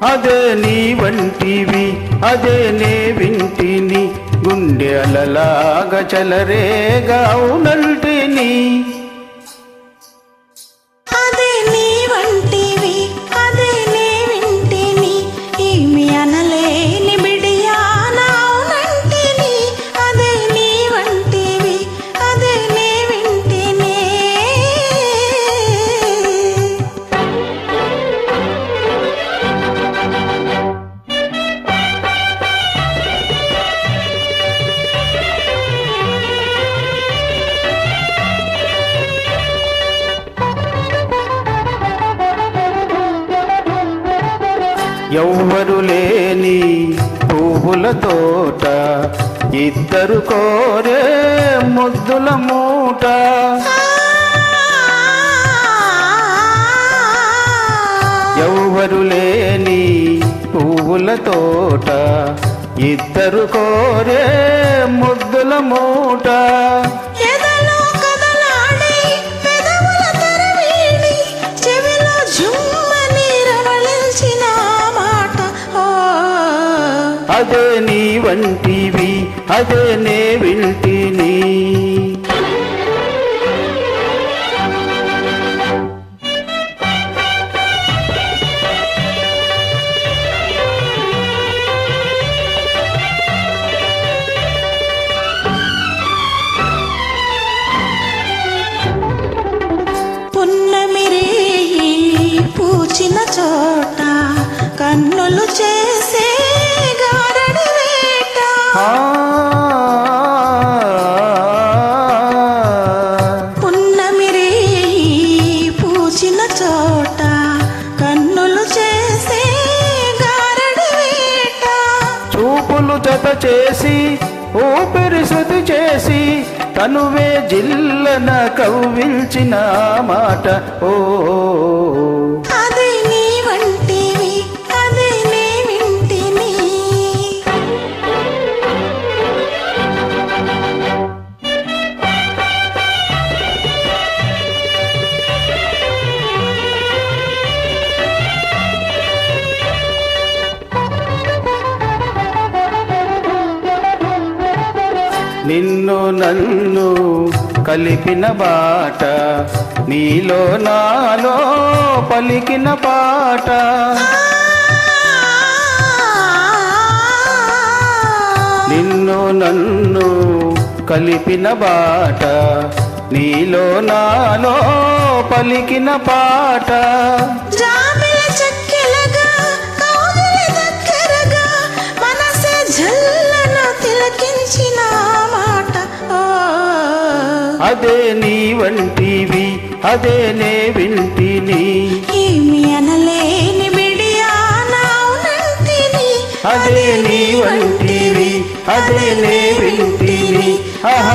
అదే నీ వంటివి అదే నే వింటిని గుండె అలలాగా చలరేగా అవునంటిని అదే నీ వంటివి అదే నే వింటిని ఏమి అనలేని బిడియాన అవునంటిని అదే నీ వంటివి అదే నే వింటిని ఎవ్వరు లేని పువ్వుల తోట ఇద్దరు కోరే ముద్దుల మూట ఎవ్వరు లేని పువ్వుల తోట ఇద్దరు కోరే ముద్దుల మూట ఎదలో కదలాడే పెదవుల తరవీడి చెవిలో జుమ్మని రవళించిన మాట అదే నీ వంటివి అదే నే వింటిని పున్నమిరేయి పూచిన చోట కన్నులు చేసే గారడి వేట పున్నమిరేయి పూచిన చోట కన్నులు చేసే గారడి వేట చూపులు జత చేసి ఊపిరి శృతి చేసి తనువే జిల్లన కవ్విల్చిన మాట ఓ అదే నీ వంటివి అదే నే వింటిని నిన్ను నన్ను కలిపిన బాట నీలో నాలో పలికిన పాట నిన్ను నన్ను కలిపిన బాట నీలో నాలో పలికిన పాట జాబిల చక్కెలగా కౌగిలి దగ్గరగా మనసే జల్లన తిలకించిన మాట అదే నీ వంటివి అదే నే వింటిని ఏమి అనలేని బిడియాన అవునంటిని అదే నీ వంటివి అదే నే వింటిని ఆహా